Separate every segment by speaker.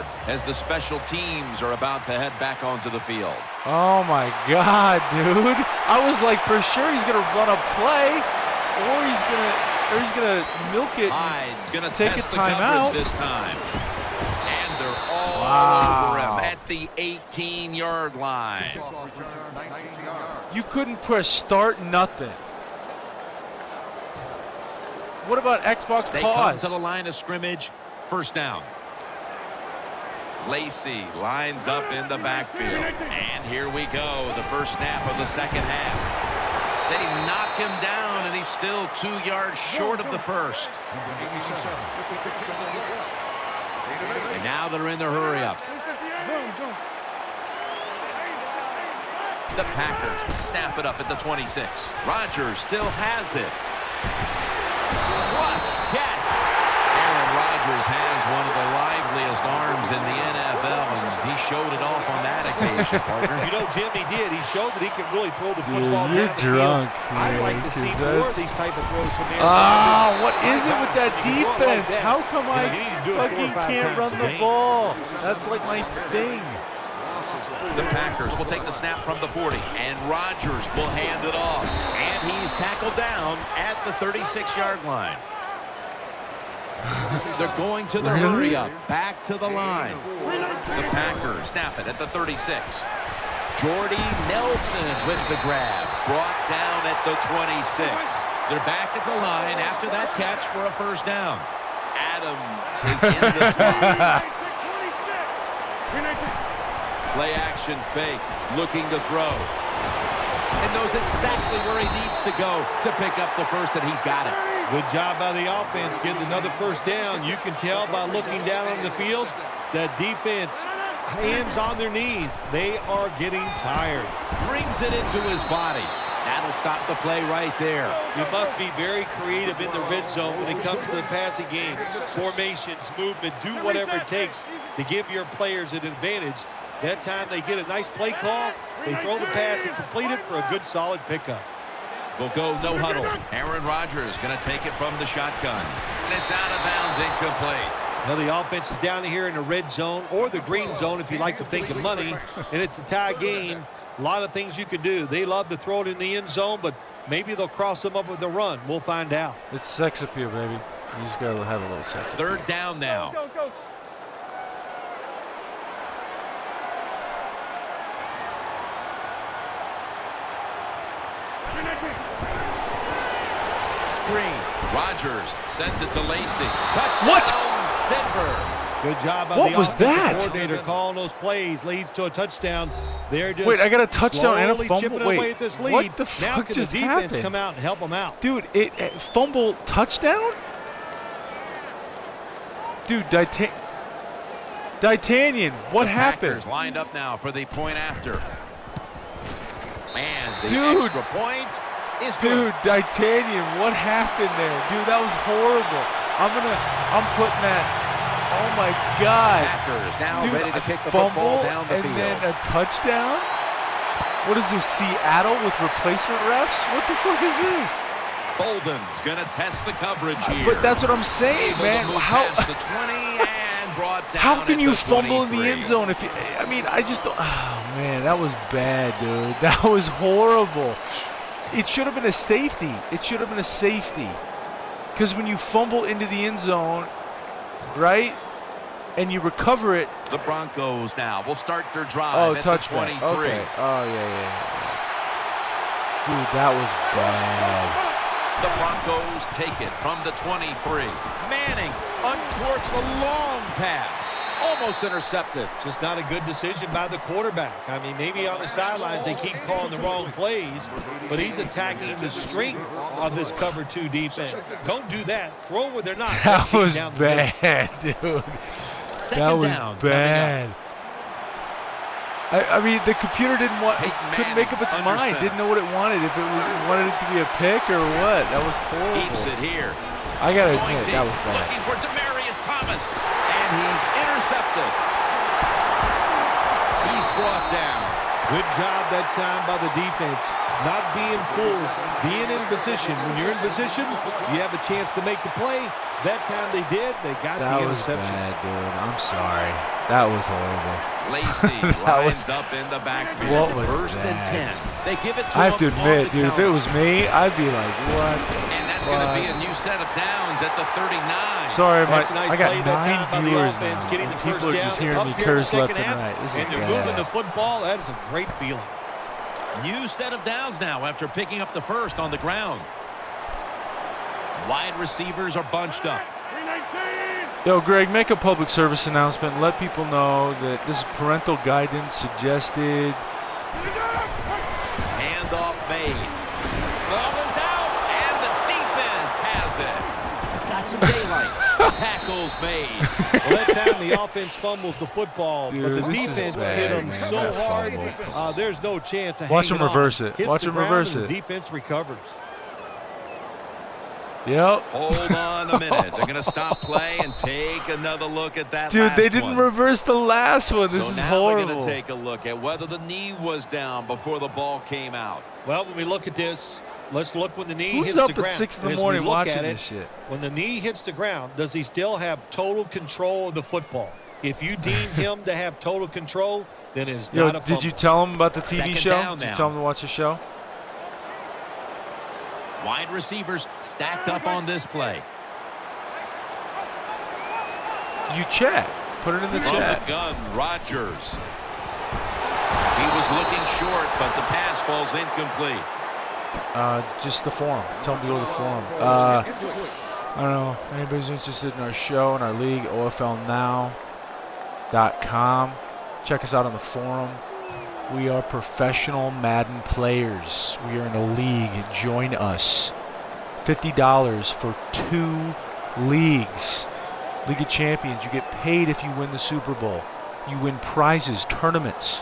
Speaker 1: here as the special teams are about to head back onto the field.
Speaker 2: Oh my God, dude! I was like, for sure he's gonna run a play, or he's gonna milk it.
Speaker 1: Hyde's gonna
Speaker 2: take
Speaker 1: test
Speaker 2: a timeout
Speaker 1: this time, and they're all over him at the 18-yard line.
Speaker 2: You couldn't press start, nothing. What about Xbox
Speaker 1: They
Speaker 2: pause?
Speaker 1: come to the line of scrimmage, first down. Lacey lines up in the backfield. And here we go, the first snap of the second half. They knock him down, and he's still 2 yards short of the first. And now they're in their hurry-up. The Packers snap it up at the 26. Rodgers still has it. Clutch catch. Aaron Rodgers has one of the liveliest arms in the NFL, and he showed it off on that occasion, partner.
Speaker 3: You know, Jim, he did. He showed that he can really throw the football
Speaker 2: You're
Speaker 3: down the
Speaker 2: drunk.
Speaker 3: field. I'd like to see more of these type of throws from Aaron
Speaker 2: Ah,
Speaker 3: Rodgers.
Speaker 2: what is it with that defense? How come I fucking can't run the ball? That's like my thing.
Speaker 1: The Packers will take the snap from the 40, and Rodgers will hand it off. And he's tackled down at the 36-yard line. They're going to the hurry-up, back to the line. The Packers snap it at the 36. Jordy Nelson with the grab, brought down at the 26. They're back at the line after that catch for a first down. Adams is in the slot. Play action fake, looking to throw. And knows exactly where he needs to go to pick up the first, and he's got it.
Speaker 3: Good job by the offense getting another first down. You can tell by looking down on the field that defense, hands on their knees. They are getting tired.
Speaker 1: Brings it into his body. That'll stop the play right there.
Speaker 3: You must be very creative in the red zone when it comes to the passing game. Formations, movement, do whatever it takes to give your players an advantage. That time they get a nice play call, they throw the pass and complete it for a good solid pickup.
Speaker 1: We'll go no huddle. Aaron Rodgers going to take it from the shotgun. And it's out of bounds, incomplete.
Speaker 3: Now the offense is down here in the red zone or the green zone if you like to think of money, and it's a tie game. A lot of things you can do. They love to throw it in the end zone, but maybe they'll cross them up with a run. We'll find out.
Speaker 2: It's sex appeal, baby. You just got to have a little sex appeal.
Speaker 1: Third down now. Screen. Rodgers sends it to Lacey. Touchdown,
Speaker 2: what?
Speaker 1: Denver.
Speaker 3: Good job by
Speaker 2: what
Speaker 3: the
Speaker 2: was that?
Speaker 3: coordinator calling those plays. Leads to a touchdown. They're just
Speaker 2: wait, I got a touchdown and a fumble.
Speaker 3: Chipping
Speaker 2: wait,
Speaker 3: away at this lead.
Speaker 2: what the
Speaker 3: now
Speaker 2: fuck
Speaker 3: can
Speaker 2: just
Speaker 3: the defense
Speaker 2: happened?
Speaker 3: come out and help them out?
Speaker 2: Dude, it fumble touchdown? Dude, D'Artagnan, what happened?
Speaker 1: Packers lined up now for the point after. And the
Speaker 2: Dude.
Speaker 1: extra point is good.
Speaker 2: Dude, D'Artagnan, what happened there? Dude, that was horrible. I'm putting that. Oh my God.
Speaker 1: Packers now
Speaker 2: Dude,
Speaker 1: ready to
Speaker 2: a
Speaker 1: kick the
Speaker 2: fumble
Speaker 1: football down the
Speaker 2: and
Speaker 1: field.
Speaker 2: then a touchdown? What is this, Seattle with replacement refs? What the fuck is this?
Speaker 1: Bolden's going to test the coverage here.
Speaker 2: But that's what I'm saying,
Speaker 1: Able
Speaker 2: man.
Speaker 1: to move
Speaker 2: How
Speaker 1: past the 20 and brought down
Speaker 2: how can
Speaker 1: at
Speaker 2: you
Speaker 1: the
Speaker 2: fumble in the
Speaker 1: 23.
Speaker 2: end zone if you? I mean, I just don't. Oh man, that was bad, dude. That was horrible. It should have been a safety. It should have been a safety. Because when you fumble into the end zone, right, and you recover it.
Speaker 1: The Broncos now will start their drive
Speaker 2: Oh,
Speaker 1: at
Speaker 2: touchback.
Speaker 1: the 23.
Speaker 2: Okay. Oh yeah. Dude, that was bad.
Speaker 1: The Broncos take it from the 23. Manning uncorks a long pass. Almost intercepted.
Speaker 3: Just not a good decision by the quarterback. I mean, maybe on the sidelines they keep calling the wrong plays, but he's attacking the strength of this cover 2 defense. Don't do that. Throw where they're not.
Speaker 2: That was bad, dude. That was bad. I mean, the computer couldn't make up its mind. Didn't know what it wanted. If it wanted it to be a pick or what. That was horrible.
Speaker 1: Keeps it here.
Speaker 2: I gotta admit, that was bad.
Speaker 1: Looking for Demaryius Thomas, and he's intercepted. He's brought down.
Speaker 3: Good job that time by the defense. Not being fooled, being in position. When you're in position, you have a chance to make the play. That time they did. They got the interception.
Speaker 2: That was bad, dude. I'm sorry. That was horrible.
Speaker 1: Lacey lines up in the backfield.
Speaker 2: What was
Speaker 1: First
Speaker 2: that?
Speaker 1: and 10. They give it to
Speaker 2: I have to
Speaker 1: him on
Speaker 2: admit,
Speaker 1: the
Speaker 2: dude, if it
Speaker 1: counter.
Speaker 2: was me, I'd be like, what?
Speaker 1: And that's going to be a new set of downs at the 39.
Speaker 2: Sorry,
Speaker 3: That's a nice
Speaker 2: I got
Speaker 3: play that time by
Speaker 2: 9
Speaker 3: the
Speaker 2: viewers
Speaker 3: offense,
Speaker 2: now.
Speaker 3: getting the
Speaker 2: People
Speaker 3: first
Speaker 2: are just
Speaker 3: down,
Speaker 2: hearing
Speaker 3: up
Speaker 2: me
Speaker 3: here in the
Speaker 2: curse left
Speaker 3: second
Speaker 2: and
Speaker 3: half,
Speaker 2: right. This is
Speaker 3: and they're moving the
Speaker 2: bad.
Speaker 3: football. That is a great feeling.
Speaker 1: New set of downs now after picking up the first on the ground. Wide receivers are bunched up.
Speaker 2: Yo, Greg, make a public service announcement and let people know that this is parental guidance suggested.
Speaker 1: Handoff made. Ball is out, and the defense has it. It's got some daylight. Tackles made.
Speaker 3: Well, that time the offense fumbles the football,
Speaker 2: Dude,
Speaker 3: but the
Speaker 2: this is
Speaker 3: defense
Speaker 2: bad,
Speaker 3: hit them
Speaker 2: man,
Speaker 3: so
Speaker 2: that
Speaker 3: hard,
Speaker 2: fumble.
Speaker 3: there's no chance of
Speaker 2: Watch
Speaker 3: hanging
Speaker 2: him reverse
Speaker 3: on.
Speaker 2: it.
Speaker 3: Hits
Speaker 2: Watch
Speaker 3: the
Speaker 2: him
Speaker 3: ground
Speaker 2: reverse
Speaker 3: and
Speaker 2: it.
Speaker 3: the defense recovers.
Speaker 2: Yep.
Speaker 1: Hold on a minute. They're going to stop play and take another look at that
Speaker 2: Dude,
Speaker 1: last
Speaker 2: they didn't
Speaker 1: one.
Speaker 2: reverse the last one. This
Speaker 1: So
Speaker 2: is
Speaker 1: now
Speaker 2: horrible.
Speaker 1: they're going to take a look at whether the knee was down before the ball came out.
Speaker 3: Well, when we look at this, let's look when the knee
Speaker 2: Who's
Speaker 3: hits
Speaker 2: up
Speaker 3: the ground.
Speaker 2: at 6 in
Speaker 3: And
Speaker 2: the
Speaker 3: as we
Speaker 2: morning
Speaker 3: look
Speaker 2: watching
Speaker 3: at it,
Speaker 2: this shit?
Speaker 3: when the knee hits the ground, does he still have total control of the football? If you deem him to have total control, then it is
Speaker 2: Yo,
Speaker 3: not a fumble.
Speaker 2: did you tell him about the TV
Speaker 1: Second
Speaker 2: show?
Speaker 1: down
Speaker 2: Did you
Speaker 1: now.
Speaker 2: tell him to watch the show?
Speaker 1: Wide receivers stacked up on this play.
Speaker 2: You chat. Put it in the
Speaker 1: From
Speaker 2: chat.
Speaker 1: the gun, Rodgers. He was looking short, but the pass falls incomplete.
Speaker 2: Just the forum. Tell them to go to the forum. I don't know. Anybody's interested in our show and our league, OFLnow.com. Check us out on the forum. We are professional Madden players. We are in a league. Join us. $50 for 2 leagues. League of Champions. You get paid if you win the Super Bowl. You win prizes, tournaments.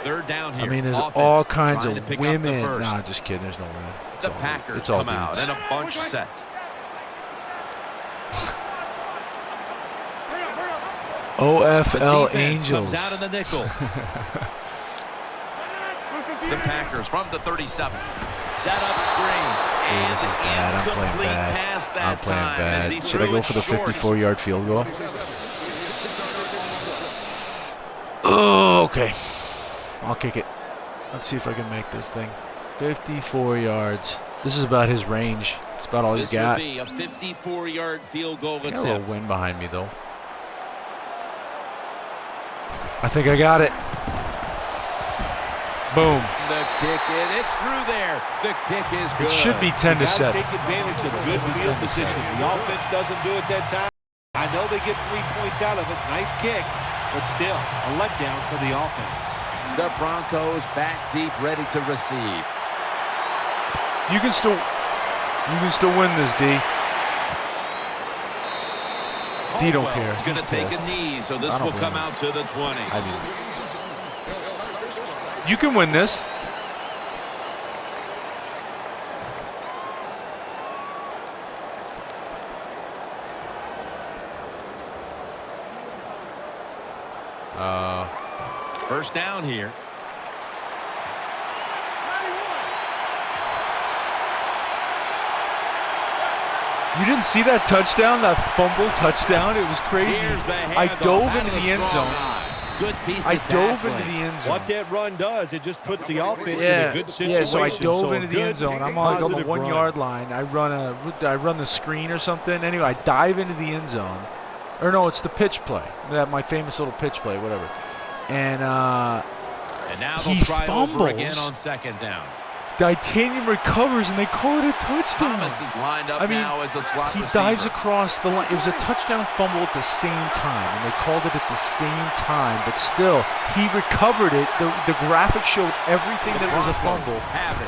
Speaker 1: Third down here.
Speaker 2: I mean, there's
Speaker 1: Offense
Speaker 2: all kinds
Speaker 1: trying
Speaker 2: of
Speaker 1: to pick up the
Speaker 2: women.
Speaker 1: first.
Speaker 2: Nah, just kidding. There's no women. It's
Speaker 1: The
Speaker 2: all-
Speaker 1: Packers
Speaker 2: it's all
Speaker 1: come out
Speaker 2: dudes.
Speaker 1: and a bunch set.
Speaker 2: OFL
Speaker 1: The defense
Speaker 2: Angels.
Speaker 1: comes out in the nickel. The Packers from the 37. Set up screen.
Speaker 2: Hey, this is bad. I'm playing
Speaker 1: Incomplete
Speaker 2: bad.
Speaker 1: pass that
Speaker 2: I'm playing
Speaker 1: time as he
Speaker 2: bad. Should I
Speaker 1: threw
Speaker 2: go
Speaker 1: it
Speaker 2: for the
Speaker 1: short.
Speaker 2: 54-yard field goal? Oh, okay. I'll kick it. Let's see if I can make this thing. 54 yards. This is about his range. It's about all he's
Speaker 1: This will
Speaker 2: got.
Speaker 1: be a 54-yard field goal
Speaker 2: Got a little
Speaker 1: attempt.
Speaker 2: wind behind me, though. I think I got it. Boom.
Speaker 1: The kick in. It's through there. The kick is good.
Speaker 2: It should be 10 to
Speaker 3: Gotta
Speaker 2: 7.
Speaker 3: take advantage of good field position. The offense doesn't do it that time. I know they get 3 points out of it. Nice kick, but still a letdown for the offense.
Speaker 1: The Broncos back deep, ready to receive.
Speaker 2: You can still win this, D. D don't care.
Speaker 1: He's going to
Speaker 2: He's
Speaker 1: take
Speaker 2: pissed.
Speaker 1: a knee, so
Speaker 2: I
Speaker 1: this
Speaker 2: don't
Speaker 1: will
Speaker 2: blame
Speaker 1: come
Speaker 2: him.
Speaker 1: out to the 20.
Speaker 2: I do. You can win this.
Speaker 1: First down here.
Speaker 2: You didn't see that touchdown, that fumble touchdown? It was crazy.
Speaker 1: Here's the
Speaker 2: I
Speaker 1: handoff
Speaker 2: dove
Speaker 1: out
Speaker 2: into
Speaker 1: of
Speaker 2: the end
Speaker 1: strong
Speaker 2: zone.
Speaker 1: eye. Good piece
Speaker 2: I
Speaker 1: of
Speaker 2: dove
Speaker 1: tackling.
Speaker 2: into the end zone.
Speaker 3: What that run does, it just puts the offense in a
Speaker 2: Yeah,
Speaker 3: good situation.
Speaker 2: so I dove
Speaker 3: So a
Speaker 2: into the
Speaker 3: good,
Speaker 2: end zone. I'm on like on the
Speaker 3: positive
Speaker 2: 1
Speaker 3: run.
Speaker 2: yard line. I run the screen or something. Anyway, I dive into the end zone. Or no, it's the pitch play. That my famous little pitch play, whatever. And
Speaker 1: And now they'll
Speaker 2: he
Speaker 1: try it over again
Speaker 2: fumbles.
Speaker 1: on second down.
Speaker 2: Titanium recovers and they call it a touchdown.
Speaker 1: Thomas is lined up
Speaker 2: I mean,
Speaker 1: now as a slot
Speaker 2: he
Speaker 1: receiver.
Speaker 2: dives across the line. It was a touchdown fumble at the same time, and they called it at the same time. But still, he recovered it. The graphic showed everything that was a fumble,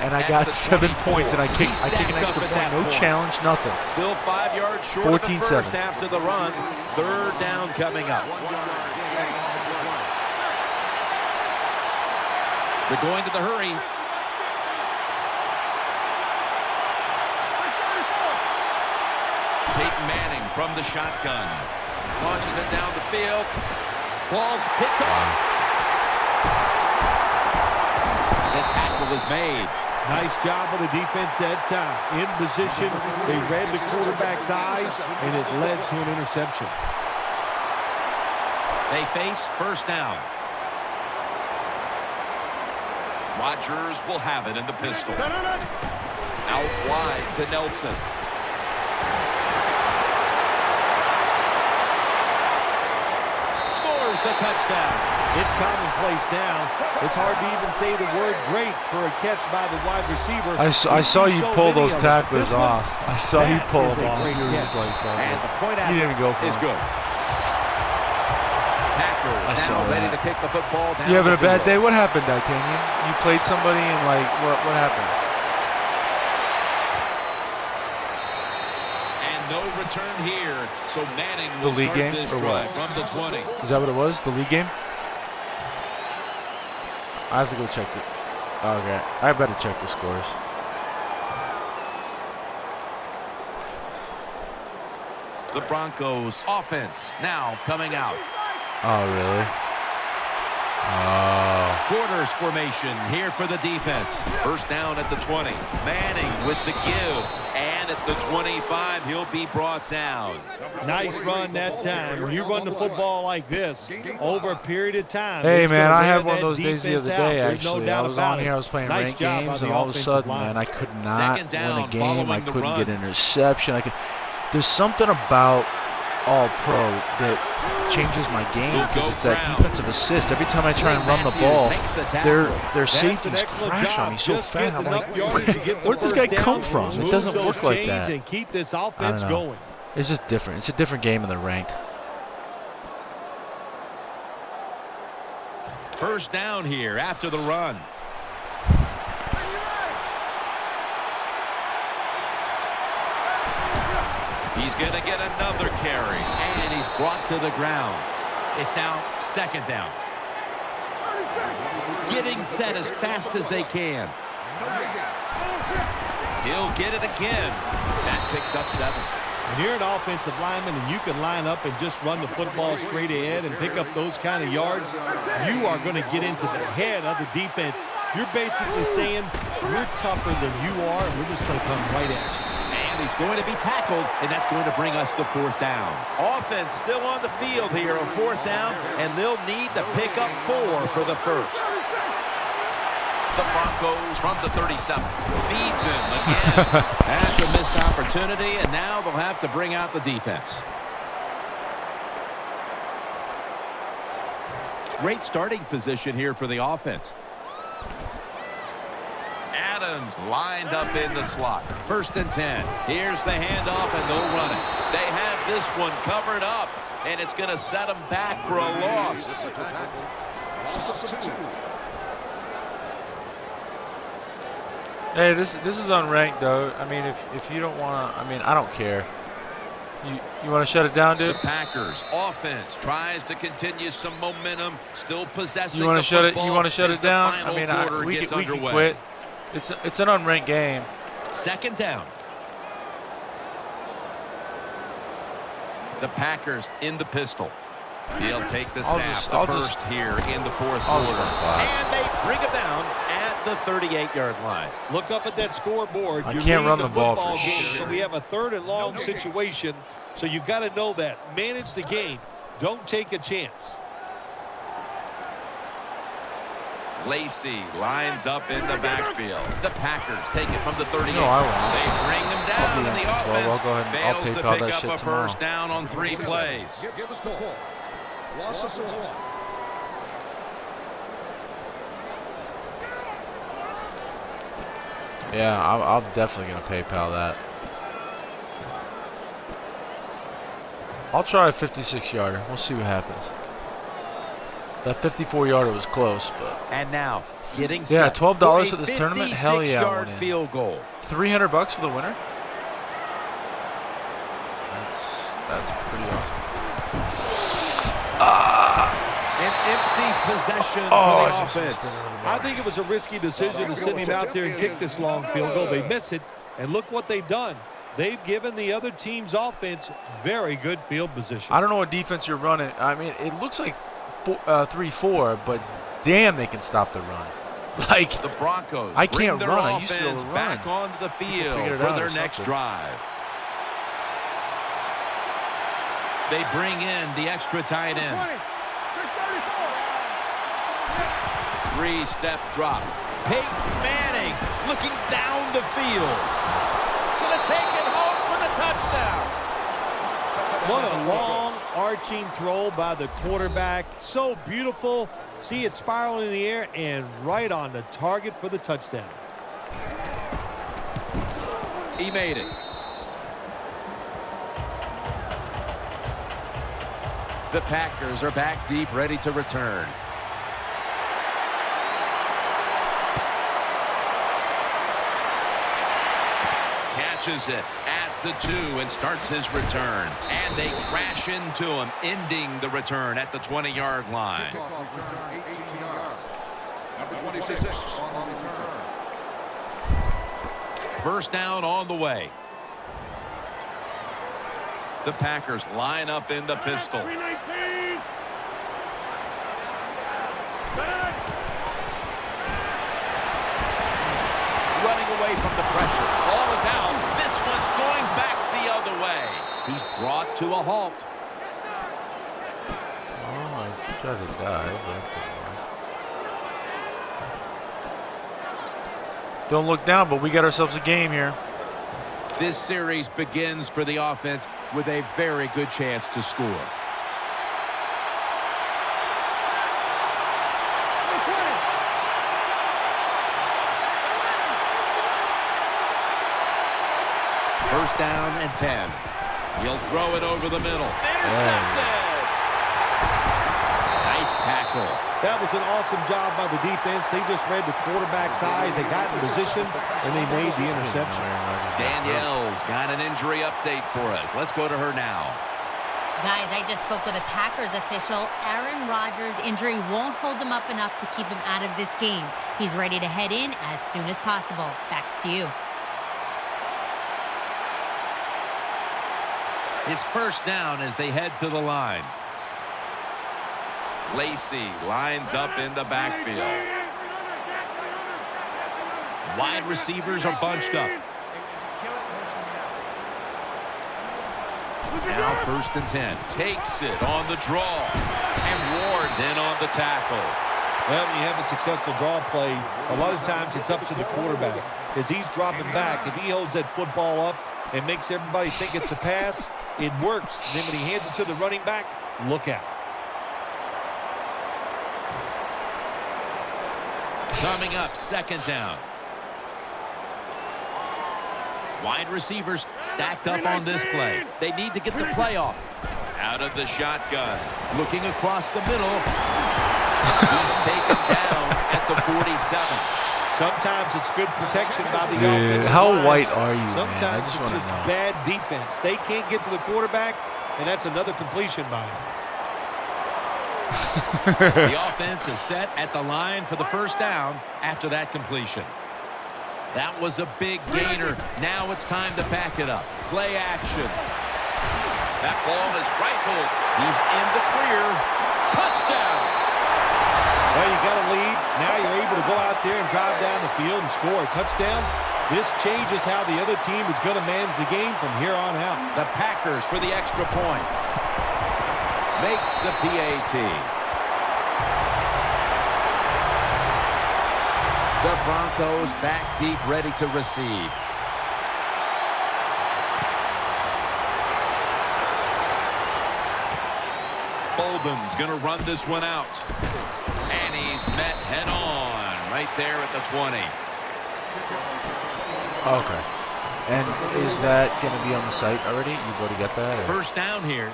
Speaker 2: and I got 7 points. And I kicked an extra point, no challenge, nothing.
Speaker 1: Still 5 yards short of the
Speaker 2: 14-7.
Speaker 1: first after the run. Third down coming up. They're going to the hurry. Peyton Manning from the shotgun. Launches it down the field. Ball's picked off. The tackle is made.
Speaker 3: Nice job of the defense that time. In position, they read the quarterback's eyes, and it led to an interception.
Speaker 1: They face first down. Rodgers will have it in the pistol. Out wide to Nelson. Scores the touchdown.
Speaker 3: It's commonplace now. It's hard to even say the word great for a catch by the wide receiver.
Speaker 2: I saw you pull those tacklers
Speaker 3: This
Speaker 2: off. I saw you pull
Speaker 3: is
Speaker 2: them
Speaker 3: a
Speaker 2: off.
Speaker 3: great
Speaker 2: You were just
Speaker 3: catch.
Speaker 2: like,
Speaker 1: And the point
Speaker 2: you didn't even go for
Speaker 1: is
Speaker 2: it.
Speaker 1: good. Packers
Speaker 2: saw
Speaker 1: now ready
Speaker 2: that.
Speaker 1: to kick the football down.
Speaker 2: You having a
Speaker 1: the
Speaker 2: bad
Speaker 1: field.
Speaker 2: day? What happened, D'Artagnan? You played somebody and like what happened?
Speaker 1: And no return here. So Manning
Speaker 2: The
Speaker 1: will
Speaker 2: league
Speaker 1: start
Speaker 2: game
Speaker 1: this
Speaker 2: or
Speaker 1: drive
Speaker 2: what?
Speaker 1: from the 20.
Speaker 2: Is that what it was? The league game? I have to go check it. Okay, I better check the scores.
Speaker 1: The Broncos offense now coming out.
Speaker 2: Oh, really? Oh.
Speaker 1: Quarters formation here for the defense. First down at the 20. Manning with the give. And at the 25, he'll be brought down.
Speaker 3: Nice run that time. When you run the football like this over a period of time.
Speaker 2: Hey,
Speaker 3: it's
Speaker 2: man,
Speaker 3: gonna
Speaker 2: I
Speaker 3: wear
Speaker 2: had one of
Speaker 3: that
Speaker 2: those days the other
Speaker 3: defense out.
Speaker 2: day,
Speaker 3: There's no
Speaker 2: actually.
Speaker 3: doubt
Speaker 2: I was
Speaker 3: about
Speaker 2: on
Speaker 3: it.
Speaker 2: here, I was playing
Speaker 3: Nice
Speaker 2: ranked
Speaker 3: job by
Speaker 2: games,
Speaker 3: the
Speaker 2: and all of a
Speaker 3: offensive
Speaker 2: sudden,
Speaker 3: line.
Speaker 2: man, I could not
Speaker 1: Second down
Speaker 2: win a game.
Speaker 1: following
Speaker 2: I
Speaker 1: the
Speaker 2: couldn't get
Speaker 1: run.
Speaker 2: an interception. There's something about All-Pro that changes my game
Speaker 1: Will
Speaker 2: because
Speaker 1: go
Speaker 2: it's that
Speaker 1: Brown.
Speaker 2: defensive assist. Every time I try and run the
Speaker 1: Matthews
Speaker 2: ball,
Speaker 1: takes the tackle.
Speaker 2: their
Speaker 3: That's an
Speaker 2: safeties
Speaker 3: excellent
Speaker 2: crash
Speaker 3: job.
Speaker 2: on me so
Speaker 3: Just
Speaker 2: fast.
Speaker 3: getting
Speaker 2: I'm
Speaker 3: enough
Speaker 2: like,
Speaker 3: yardage to get the
Speaker 2: where'd this
Speaker 3: first
Speaker 2: guy
Speaker 3: down,
Speaker 2: come from? It
Speaker 3: move
Speaker 2: doesn't
Speaker 3: those
Speaker 2: work like
Speaker 3: chains
Speaker 2: that.
Speaker 3: and keep this
Speaker 2: I
Speaker 3: offense
Speaker 2: don't know.
Speaker 3: going.
Speaker 2: It's just different. It's a different game in the ranked.
Speaker 1: First down here after the run. He's going to get another carry. And he's brought to the ground. It's now second down. Getting set as fast as they can. He'll get it again. That picks up 7.
Speaker 3: When you're an offensive lineman and you can line up and just run the football straight ahead and pick up those kind of yards, you are going to get into the head of the defense. You're basically saying we're tougher than you are, and we're just going to come right at you.
Speaker 1: And he's going to be tackled, and that's going to bring us to fourth down. Offense still on the field here on fourth down, and they'll need to pick up 4 for the first. The Broncos from the 37. Feeds him again. That's a missed opportunity, and now they'll have to bring out the defense. Great starting position here for the offense. Adams lined up in the slot. First and 10. Here's the handoff, and they'll run it. They have this one covered up, and it's going to set them back for a loss.
Speaker 2: Hey, this is unranked though. I mean, if you don't want to, I mean, I don't care. You want to shut it down, dude?
Speaker 1: The Packers offense tries to continue some momentum, still possessing.
Speaker 2: You want
Speaker 1: the
Speaker 2: to shut it?
Speaker 1: football
Speaker 2: You want to shut
Speaker 1: as
Speaker 2: it
Speaker 1: the
Speaker 2: down?
Speaker 1: final
Speaker 2: I mean,
Speaker 1: quarter
Speaker 2: we
Speaker 1: gets
Speaker 2: can
Speaker 1: underway.
Speaker 2: quit. It's an unranked game.
Speaker 1: Second down. The Packers in the pistol. He'll take the snap.
Speaker 2: I'll
Speaker 1: The
Speaker 2: just-
Speaker 1: first here in the fourth
Speaker 2: I'll
Speaker 1: quarter.
Speaker 2: just run
Speaker 1: And they bring him down at the 38-yard line.
Speaker 3: Look up at that scoreboard.
Speaker 2: I
Speaker 3: You're
Speaker 2: can't run
Speaker 3: leading
Speaker 2: the ball for
Speaker 3: football game,
Speaker 2: shit.
Speaker 3: so we have a 3rd and long situation. So you've got to know that. Manage the game. Don't take a chance.
Speaker 1: Lacey lines up in the backfield. The Packers take it from the 38.
Speaker 2: No, I won't.
Speaker 1: They bring him
Speaker 2: I'll
Speaker 1: down,
Speaker 2: be
Speaker 1: and
Speaker 2: in
Speaker 1: the
Speaker 2: for 12.
Speaker 1: offense
Speaker 2: I'll go ahead and I'll
Speaker 1: fails to
Speaker 2: PayPal
Speaker 1: pick
Speaker 2: that
Speaker 1: up
Speaker 2: shit
Speaker 1: a
Speaker 2: tomorrow.
Speaker 1: first down on 3 plays.
Speaker 2: Yeah, I'm definitely gonna PayPal that. I'll try a 56-yarder. We'll see what happens. That 54-yarder was close, but
Speaker 1: And now getting
Speaker 2: yeah,
Speaker 1: set
Speaker 2: $12
Speaker 1: for
Speaker 2: for this tournament. Hell yeah, I
Speaker 1: 56-yard
Speaker 2: went in.
Speaker 1: field goal.
Speaker 2: $300 for the winner. That's pretty awesome.
Speaker 1: An empty possession
Speaker 2: Oh,
Speaker 1: for
Speaker 2: I
Speaker 1: the
Speaker 2: just
Speaker 1: offense.
Speaker 2: missed it.
Speaker 3: I think it was a risky decision to send him out there and kick this long field goal. They miss it, and look what they've done. They've given the other team's offense very good field position.
Speaker 2: I don't know what defense you're running. I mean, it looks like 3-4, but damn, they can stop the run. Like,
Speaker 1: The Broncos
Speaker 2: I
Speaker 1: bring
Speaker 2: can't
Speaker 1: their
Speaker 2: run. I used to be able
Speaker 1: offense
Speaker 2: to run.
Speaker 1: back onto the field
Speaker 2: figure it
Speaker 1: for
Speaker 2: out
Speaker 1: their
Speaker 2: or
Speaker 1: next
Speaker 2: something.
Speaker 1: drive. They bring in the extra tight end. Three-step drop. Peyton Manning looking down the field. Gonna take it home for the touchdown.
Speaker 3: What a long arching throw by the quarterback. So beautiful. See it spiraling in the air and right on the target for the touchdown.
Speaker 1: He made it. The Packers are back deep, ready to return. Catches it at the 2 and starts his return. And they crash into him, ending the return at the 20-yard line.
Speaker 4: Number 26 on the return.
Speaker 1: First down on the way. The Packers line up in the pistol. Running away from the pressure. Ball is out. This one's going back the other way. He's brought to a halt.
Speaker 2: Oh, I tried to dive, but don't look down, but we got ourselves a game here.
Speaker 1: This series begins for the offense with a very good chance to score. First down and 10. He'll throw it over the middle. Intercepted! Nice tackle.
Speaker 3: That was an awesome job by the defense. They just read the quarterback's eyes. They got in position, and they made the interception.
Speaker 1: Danielle's got an injury update for us. Let's go to her now.
Speaker 5: Guys, I just spoke with a Packers official. Aaron Rodgers' injury won't hold him up enough to keep him out of this game. He's ready to head in as soon as possible. Back to you.
Speaker 1: It's first down as they head to the line. Lacey lines up in the backfield. Wide receivers are bunched up. Now first and 10. Takes it on the draw. And Ward's in on the tackle.
Speaker 3: Well, when you have a successful draw play, a lot of times it's up to the quarterback. As he's dropping back, if he holds that football up and makes everybody think it's a pass, it works. And then when he hands it to the running back, look out.
Speaker 1: Coming up, second down. Wide receivers stacked up on this play. They need to get the play off. Out of the shotgun. Looking across the middle. He's taken down at the 47.
Speaker 3: Sometimes it's good protection by the offensive
Speaker 2: how
Speaker 3: line.
Speaker 2: white are you,
Speaker 3: Sometimes
Speaker 2: man? I just
Speaker 3: it's
Speaker 2: want to
Speaker 3: just
Speaker 2: know.
Speaker 3: bad defense. They can't get to the quarterback, and that's another completion by him.
Speaker 1: The offense is set at the line for the first down after that completion. That was a big gainer. Now it's time to pack it up. Play action. That ball is rifled. He's in the clear. Touchdown.
Speaker 3: Well, you got a lead. Now you're able to go out there and drive down the field and score a touchdown. This changes how the other team is going to manage the game from here on out.
Speaker 1: The Packers for the extra point. Makes the PAT. The Broncos back deep, ready to receive. Bolden's going to run this one out. And he's met head on right there at the 20.
Speaker 2: Okay. And is that going to be on the site already? You've already got that? Or?
Speaker 1: First down here.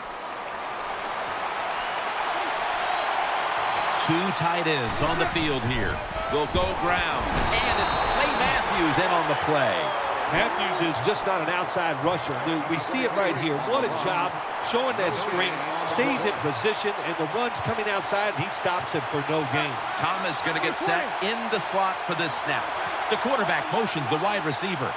Speaker 1: Two tight ends on the field here. They'll go ground. And it's Clay Matthews in on the play.
Speaker 3: Matthews is just not an outside rusher. We see it right here. What a job showing that strength. Stays in position, and the run's coming outside, and he stops it for no gain.
Speaker 1: Thomas going to get set in the slot for this snap. The quarterback motions the wide receiver.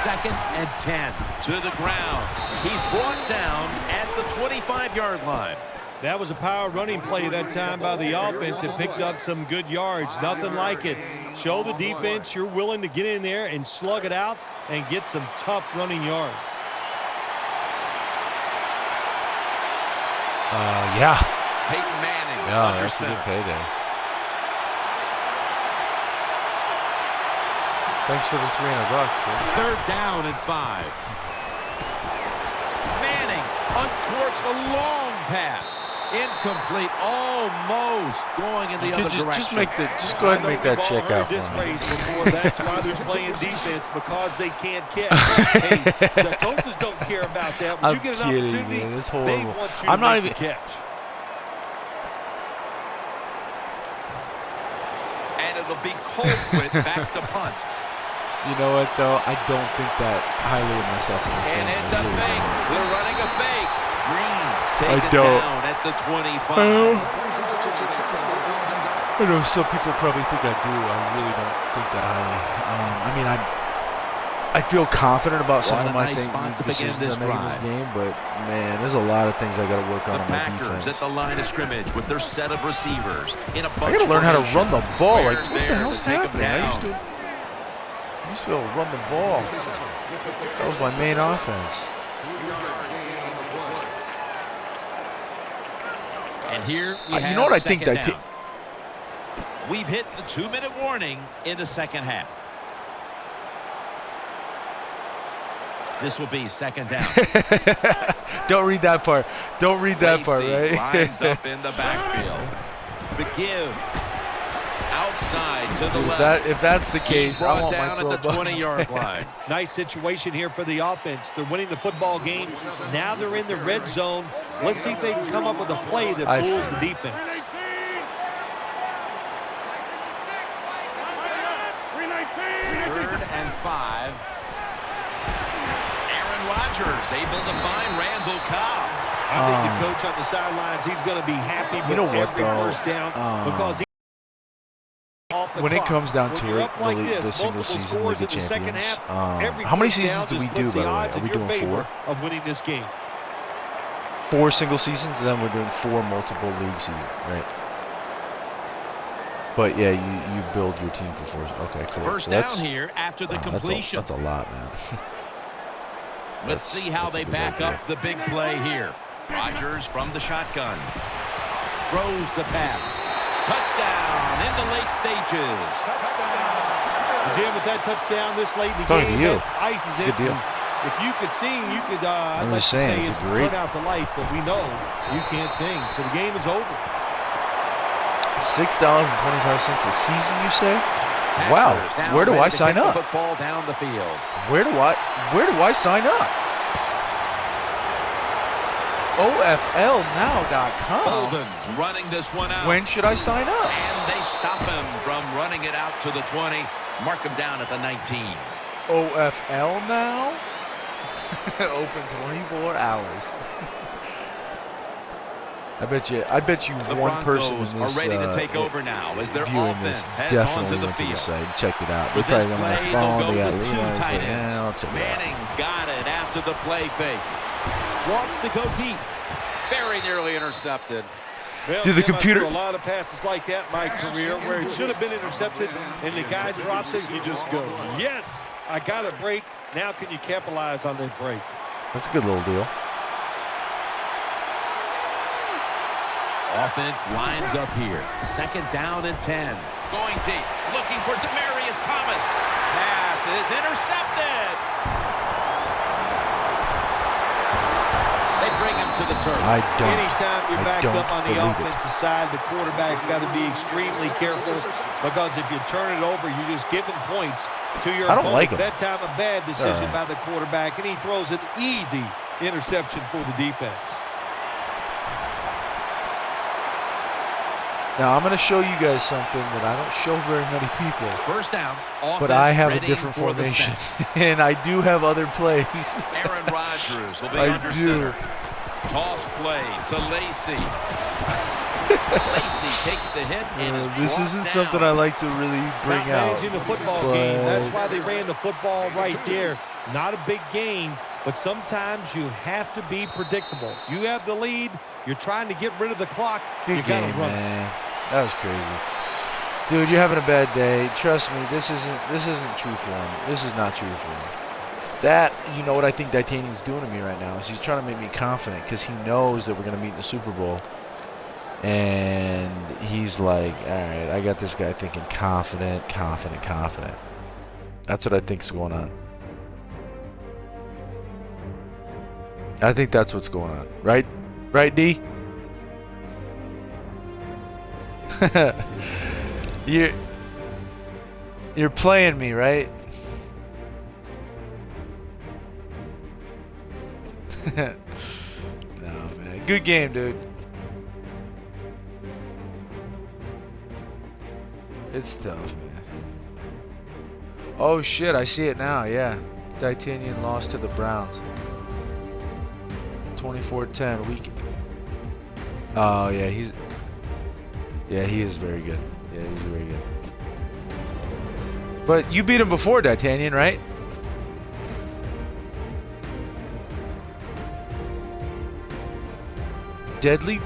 Speaker 1: Second and 10 to the ground. He's brought down at the 25-yard line.
Speaker 3: That was a power running play that time by the offense. It picked up some good yards. Nothing like it. Show the defense you're willing to get in there and slug it out and get some tough running yards.
Speaker 2: Yeah.
Speaker 1: Peyton Manning.
Speaker 2: Yeah,
Speaker 1: under
Speaker 2: that's a good
Speaker 1: center.
Speaker 2: payday. Thanks for the $300, dude.
Speaker 1: Third down and 5. Manning uncorks a long pass. Incomplete. Almost going in the other direction.
Speaker 2: Just go ahead and make that check out for me.
Speaker 3: That's why they're playing defense, because they can't catch. Hey, the coaches don't care about that. When you get an opportunity,
Speaker 2: man. It's
Speaker 3: they
Speaker 2: horrible.
Speaker 3: want you
Speaker 2: I'm
Speaker 3: to
Speaker 2: not
Speaker 3: make
Speaker 2: even
Speaker 3: the catch.
Speaker 1: And it'll be Colquitt back to punt.
Speaker 2: You know what, though? I don't think that highly of myself in this game.
Speaker 1: And it's a fake. They're running a fake. Green's
Speaker 2: I
Speaker 1: taken
Speaker 2: don't.
Speaker 1: down at the 25.
Speaker 2: I know some people probably think I do. I really don't think that highly. I mean, I feel confident about some of my decisions I'm making this game, but man, there's a lot of things I got to work on
Speaker 1: The
Speaker 2: my
Speaker 1: Packers
Speaker 2: defense.
Speaker 1: at the line of scrimmage with their set of receivers in a bunch
Speaker 2: I got to learn how to
Speaker 1: formation.
Speaker 2: run the ball. Like,
Speaker 1: Players
Speaker 2: what the
Speaker 1: there
Speaker 2: hell's
Speaker 1: to take 'em
Speaker 2: happening? I used to be able to run the ball. That was my main offense.
Speaker 1: And here we have
Speaker 2: You know what I think
Speaker 1: second
Speaker 2: that
Speaker 1: down. We've hit the 2-minute warning in the second half. This will be second down.
Speaker 2: Don't read that part. Don't read that part,
Speaker 1: Lacey
Speaker 2: right?
Speaker 1: lines up in the backfield. The give outside to the left.
Speaker 2: If that's the
Speaker 1: He's
Speaker 2: case, I
Speaker 1: brought
Speaker 2: want my
Speaker 1: down
Speaker 2: throw
Speaker 1: at the
Speaker 2: bucks.
Speaker 1: 20-yard line.
Speaker 3: Nice situation here for the offense. They're winning the football game. Now they're in the red zone. Let's see if they can come up with a play that fools the defense.
Speaker 1: Third and 5. Aaron Rodgers able to find Randall Cobb.
Speaker 3: I think the coach on the sidelines, he's going to be happy with
Speaker 2: You know what,
Speaker 3: every
Speaker 2: though?
Speaker 3: first down because he off the
Speaker 2: When it
Speaker 3: clock.
Speaker 2: comes down
Speaker 3: When
Speaker 2: to
Speaker 3: you're
Speaker 2: it,
Speaker 3: up like
Speaker 2: the
Speaker 3: this,
Speaker 2: single
Speaker 3: multiple
Speaker 2: season
Speaker 3: scores
Speaker 2: League of
Speaker 3: in the second
Speaker 2: Champions.
Speaker 3: half, every
Speaker 2: How many
Speaker 3: first
Speaker 2: seasons
Speaker 3: down
Speaker 2: do we
Speaker 3: just
Speaker 2: do,
Speaker 3: puts
Speaker 2: by
Speaker 3: the
Speaker 2: the way?
Speaker 3: odds
Speaker 2: Are
Speaker 3: in
Speaker 2: we
Speaker 3: your
Speaker 2: doing
Speaker 3: favor
Speaker 2: 4?
Speaker 3: of winning this game?
Speaker 2: 4 single seasons, and then we're doing 4 multiple league seasons, right? But yeah, you build your team for 4. Okay, cool.
Speaker 1: First
Speaker 2: So
Speaker 1: down
Speaker 2: that's,
Speaker 1: here after the completion.
Speaker 2: That's a lot, man.
Speaker 1: Let's see how they back up the big play here. Rodgers from the shotgun. Throws the pass. Touchdown in the late stages.
Speaker 3: Jim, with that touchdown this late in the
Speaker 2: Talking
Speaker 3: game,
Speaker 2: to you.
Speaker 3: that ices it.
Speaker 2: Good deal.
Speaker 3: If you could sing, you could, I'd
Speaker 2: I'm
Speaker 3: like
Speaker 2: just
Speaker 3: to
Speaker 2: saying,
Speaker 3: say
Speaker 2: it's
Speaker 3: it's
Speaker 2: great.
Speaker 3: turn out the lights, but we know you can't sing. So the game is over.
Speaker 2: $6.25 a season, you say? Wow. Where do I sign up?
Speaker 1: Football down the field.
Speaker 2: Where do I sign up? OFLnow.com.
Speaker 1: Bolden's running this one out.
Speaker 2: When should I sign up?
Speaker 1: And they stop him from running it out to the 20. Mark him down at the 19.
Speaker 2: OFL now? Open 24 hours. I bet you
Speaker 1: The
Speaker 2: one
Speaker 1: Broncos
Speaker 2: person in this
Speaker 1: are ready to take over now as their
Speaker 2: viewing
Speaker 1: offense
Speaker 2: this
Speaker 1: heads
Speaker 2: definitely
Speaker 1: onto the
Speaker 2: went to the
Speaker 1: field.
Speaker 2: site and checked it out. They
Speaker 1: With this
Speaker 2: probably went on
Speaker 1: play,
Speaker 2: their phone.
Speaker 1: they'll
Speaker 2: They
Speaker 1: go
Speaker 2: got
Speaker 1: with 2
Speaker 2: Leon's,
Speaker 1: tight
Speaker 2: like,
Speaker 1: ends.
Speaker 2: I'll check it out.
Speaker 1: Manning's got it after the play fake. Wants to go deep. Very nearly intercepted.
Speaker 3: Well,
Speaker 2: Did the
Speaker 3: Jim, I
Speaker 2: computer-
Speaker 3: threw a lot of passes like that in my career where it should have been intercepted and the guy drops it, you just go, yes, I got a break. Now can you capitalize on that break?
Speaker 2: That's a good little deal.
Speaker 1: Offense lines up here. Second down and 10. Going deep. Looking for Demaryius Thomas. Pass is intercepted. They bring him to the turf.
Speaker 3: Anytime you're backed
Speaker 2: don't
Speaker 3: up on the
Speaker 2: believe it.
Speaker 3: offensive side, the quarterback's got to be extremely careful because if you turn it over, you're just giving points to your
Speaker 2: I don't
Speaker 3: opponent.
Speaker 2: like him.
Speaker 3: That time a bad decision
Speaker 2: All right.
Speaker 3: by the quarterback, and he throws an easy interception for the defense.
Speaker 2: Now I'm going to show you guys something that I don't show very many people.
Speaker 1: First down.
Speaker 2: But I have a
Speaker 1: ready
Speaker 2: different
Speaker 1: for the
Speaker 2: formation,
Speaker 1: snap.
Speaker 2: and I do have other plays.
Speaker 1: Aaron Rodgers will be
Speaker 2: I
Speaker 1: under
Speaker 2: do.
Speaker 1: center. Toss play to Lacey. Lacey takes the hit and is
Speaker 2: This
Speaker 1: brought
Speaker 2: isn't
Speaker 1: down.
Speaker 2: something I like to really bring
Speaker 3: Not
Speaker 2: out.
Speaker 3: managing the football
Speaker 2: but-
Speaker 3: game. That's why they ran the football right there. Not a big gain, but sometimes you have to be predictable. You have the lead. You're trying to get rid of the clock.
Speaker 2: Good
Speaker 3: You got to
Speaker 2: game,
Speaker 3: run.
Speaker 2: man. That was crazy. Dude, you're having a bad day. Trust me, this isn't true form. This is not true form. That, you know what I think Titanium's doing to me right now is he's trying to make me confident because he knows that we're going to meet in the Super Bowl. And he's like, all right, I got this guy thinking confident. That's what I think's going on. I think that's what's going on. Right? Right, D? You're playing me, right? No, man. Good game, dude. It's tough, man. Oh, shit. I see it now. Yeah. Titanian lost to the Browns. 24-10. Oh, yeah. He is very good. Yeah, he's very good. But you beat him before, Titanian, right? Deadly?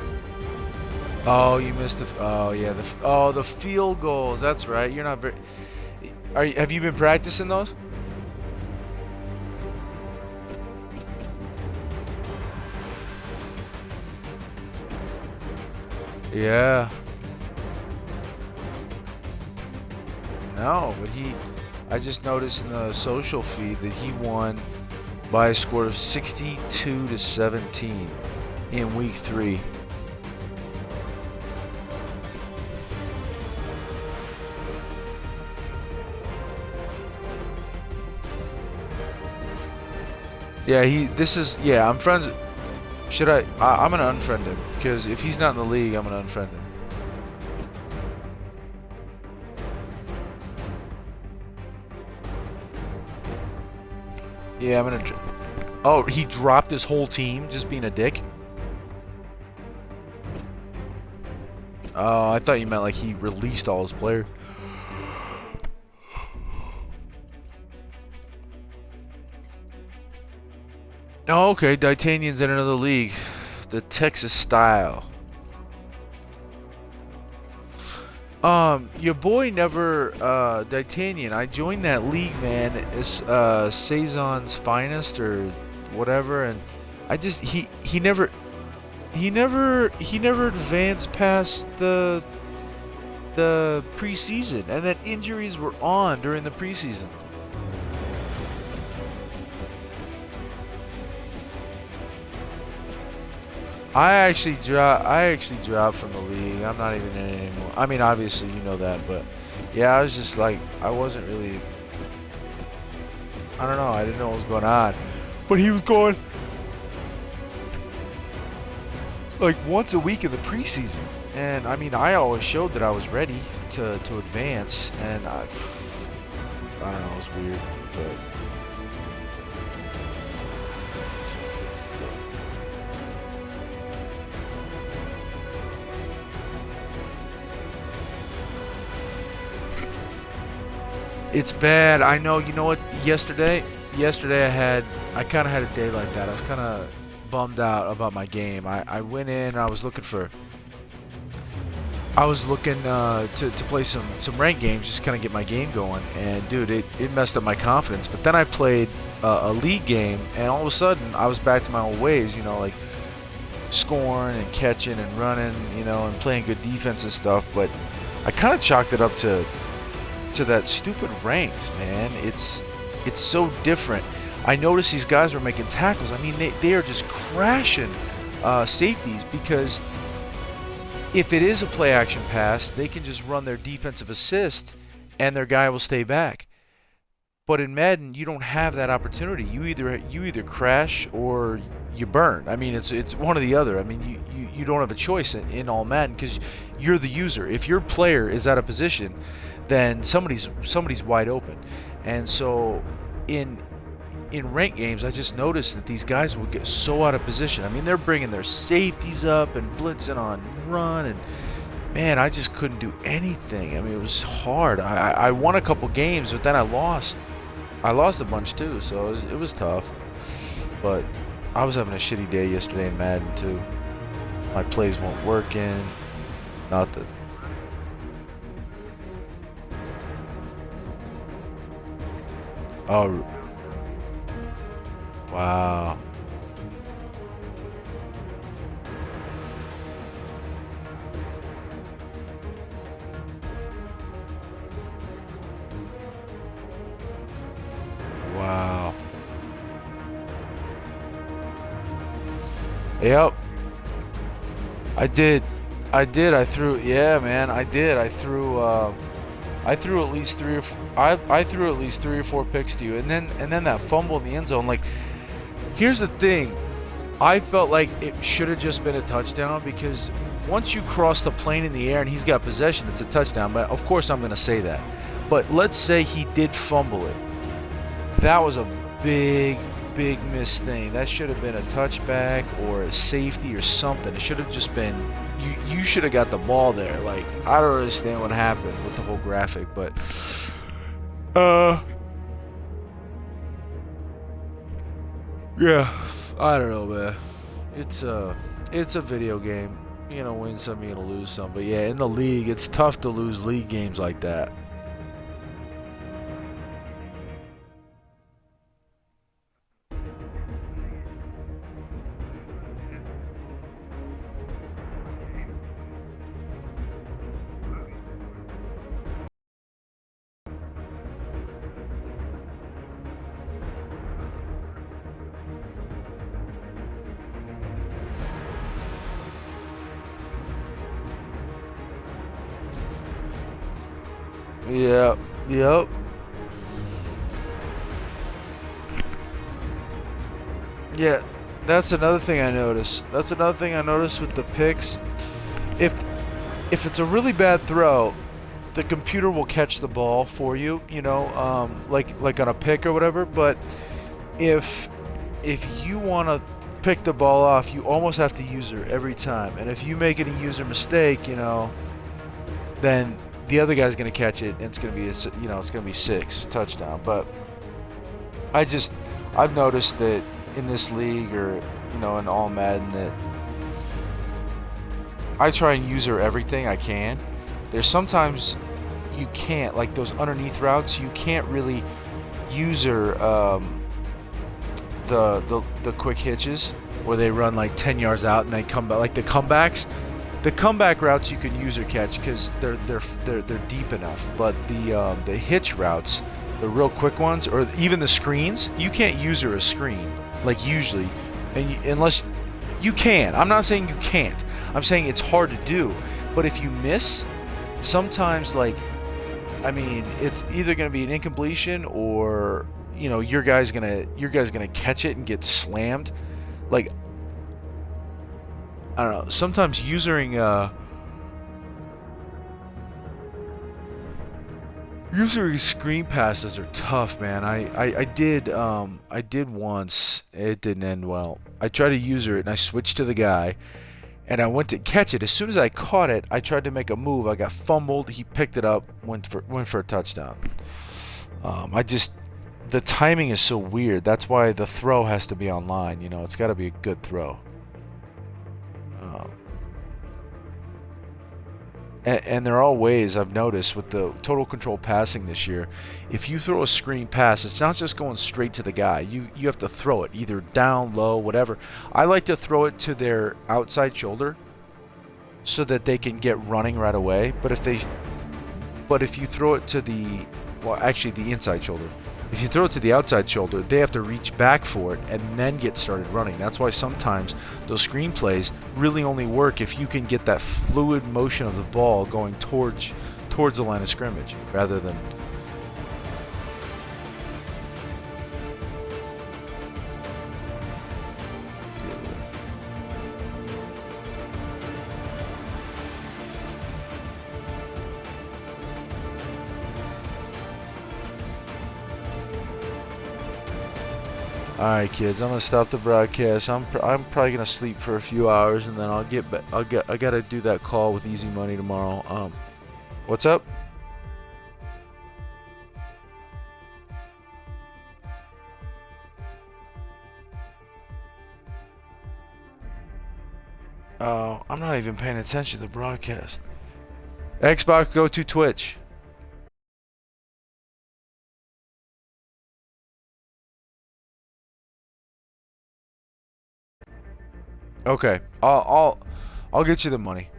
Speaker 2: Oh, you missed the... Oh, yeah. The field goals. That's right. You're not very... Have you been practicing those? Yeah. No, but I just noticed in the social feed that he won by a score of 62-17 in week 3. Yeah, I'm friends. I'm gonna unfriend him, because if he's not in the league, I'm gonna unfriend him. Yeah, I'm gonna... Oh, he dropped his whole team just being a dick? Oh, I thought you meant like he released all his players. Oh, okay. Titanian's in another league. The Texas style. Your boy never, Titanian, I joined that league, man. It's, Saison's Finest or whatever, and I just, he never advanced past the preseason, and then injuries were on during the preseason. I actually dropped from the league. I'm not even in it anymore. I mean, obviously you know that, but yeah, I was just like, I wasn't really, I don't know, I didn't know what was going on. But he was going like once a week in the preseason. And I mean, I always showed that I was ready to advance, and I don't know, it was weird, but it's bad. I know. You know what? Yesterday I kind of had a day like that. I was kind of bummed out about my game. I went in. I was looking to play some ranked games, just kind of get my game going. And dude, it messed up my confidence. But then I played a league game, and all of a sudden I was back to my old ways. You know, like scoring and catching and running. You know, and playing good defense and stuff. But I kind of chalked it up to that stupid ranked, man. It's so different. I noticed these guys were making tackles. I mean, they are just crashing safeties, because if it is a play action pass, they can just run their defensive assist and their guy will stay back. But in Madden, you don't have that opportunity. You either crash or you burn. I mean, it's one or the other. I mean, you don't have a choice in all Madden, because you're the user. If your player is out of position, then somebody's wide open. And so in ranked games, I just noticed that these guys will get so out of position. I mean, they're bringing their safeties up and blitzing on run, and man, I just couldn't do anything. I mean, it was hard. I won a couple games, but then I lost a bunch too, so it was tough. But I was having a shitty day yesterday in Madden too. My plays weren't working. Nothing. Oh, wow. Yep. I did. I threw. Yeah, man. I did. I threw at least three or four, I threw at least 3 or 4 picks to you, and then that fumble in the end zone. Like, here's the thing. I felt like it should have just been a touchdown, because once you cross the plane in the air and he's got possession, it's a touchdown. But of course I'm going to say that. But let's say he did fumble it. That was a big missed thing. That should have been a touchback or a safety or something. It should have just been, you should have got the ball there. Like, I don't understand what happened with the whole graphic, but yeah, I don't know, man. It's a video game. You're gonna win some, you're gonna lose some. But yeah, in the league, it's tough to lose league games like that. Yep. Yeah, that's another thing I noticed. With the picks. If it's a really bad throw, the computer will catch the ball for you, like on a pick or whatever. But if you want to pick the ball off, you almost have to user every time. And if you make any user mistake, then the other guy's going to catch it, and it's going to be 6 touchdown. But I've noticed that in this league, or in all Madden, that I try and user everything I can. There's sometimes you can't, like those underneath routes, you can't really user the quick hitches where they run like 10 yards out and they come back, like the comebacks. The comeback routes you can use or catch because they're deep enough, but the hitch routes, the real quick ones, or even the screens, you can't use a screen like usually, unless you can. I'm not saying you can't. I'm saying it's hard to do. But if you miss, sometimes it's either going to be an incompletion or your guy's gonna catch it and get slammed. Like, I don't know. Sometimes using screen passes are tough, man. I did once. It didn't end well. I tried to user it and I switched to the guy, and I went to catch it. As soon as I caught it, I tried to make a move. I got fumbled. He picked it up, went for a touchdown. The timing is so weird. That's why the throw has to be online. It's got to be a good throw. And there are ways I've noticed with the total control passing this year. If you throw a screen pass, it's not just going straight to the guy. You have to throw it either down, low, whatever. I like to throw it to their outside shoulder so that they can get running right away. But if you throw it to the inside shoulder. If you throw it to the outside shoulder, they have to reach back for it and then get started running. That's why sometimes those screen plays really only work if you can get that fluid motion of the ball going towards the line of scrimmage rather than... Alright, kids, I'm gonna stop the broadcast. I'm probably gonna sleep for a few hours, and then I'll get back. I gotta do that call with Easy Money tomorrow. What's up? Oh, I'm not even paying attention to the broadcast. Xbox, go to Twitch. Okay, I'll get you the money.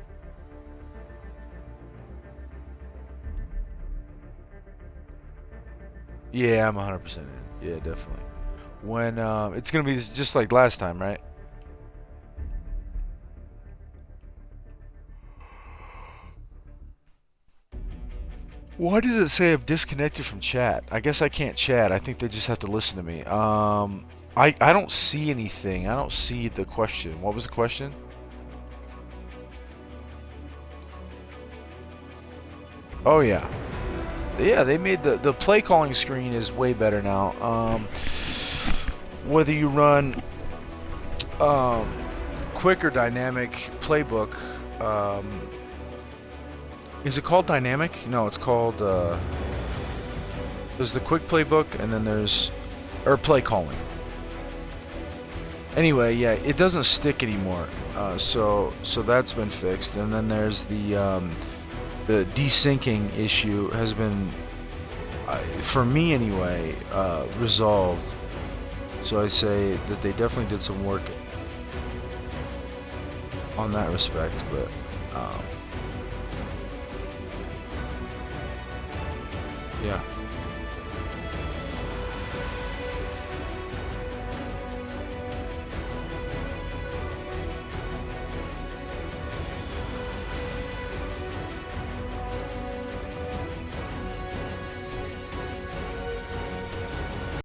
Speaker 2: Yeah, I'm 100% in. Yeah, definitely. When it's gonna be just like last time, right? Why does it say I'm disconnected from chat? I guess I can't chat. I think they just have to listen to me. I don't see anything. I don't see the question. What was the question? Oh yeah. Yeah, they made the play calling screen is way better now. Whether you run quick or dynamic playbook, is it called dynamic? No, it's called there's the quick playbook and then there's play calling. Anyway, yeah, it doesn't stick anymore. So that's been fixed, and then there's the desyncing issue has been, for me anyway, resolved. So I'd say that they definitely did some work on that respect, but yeah.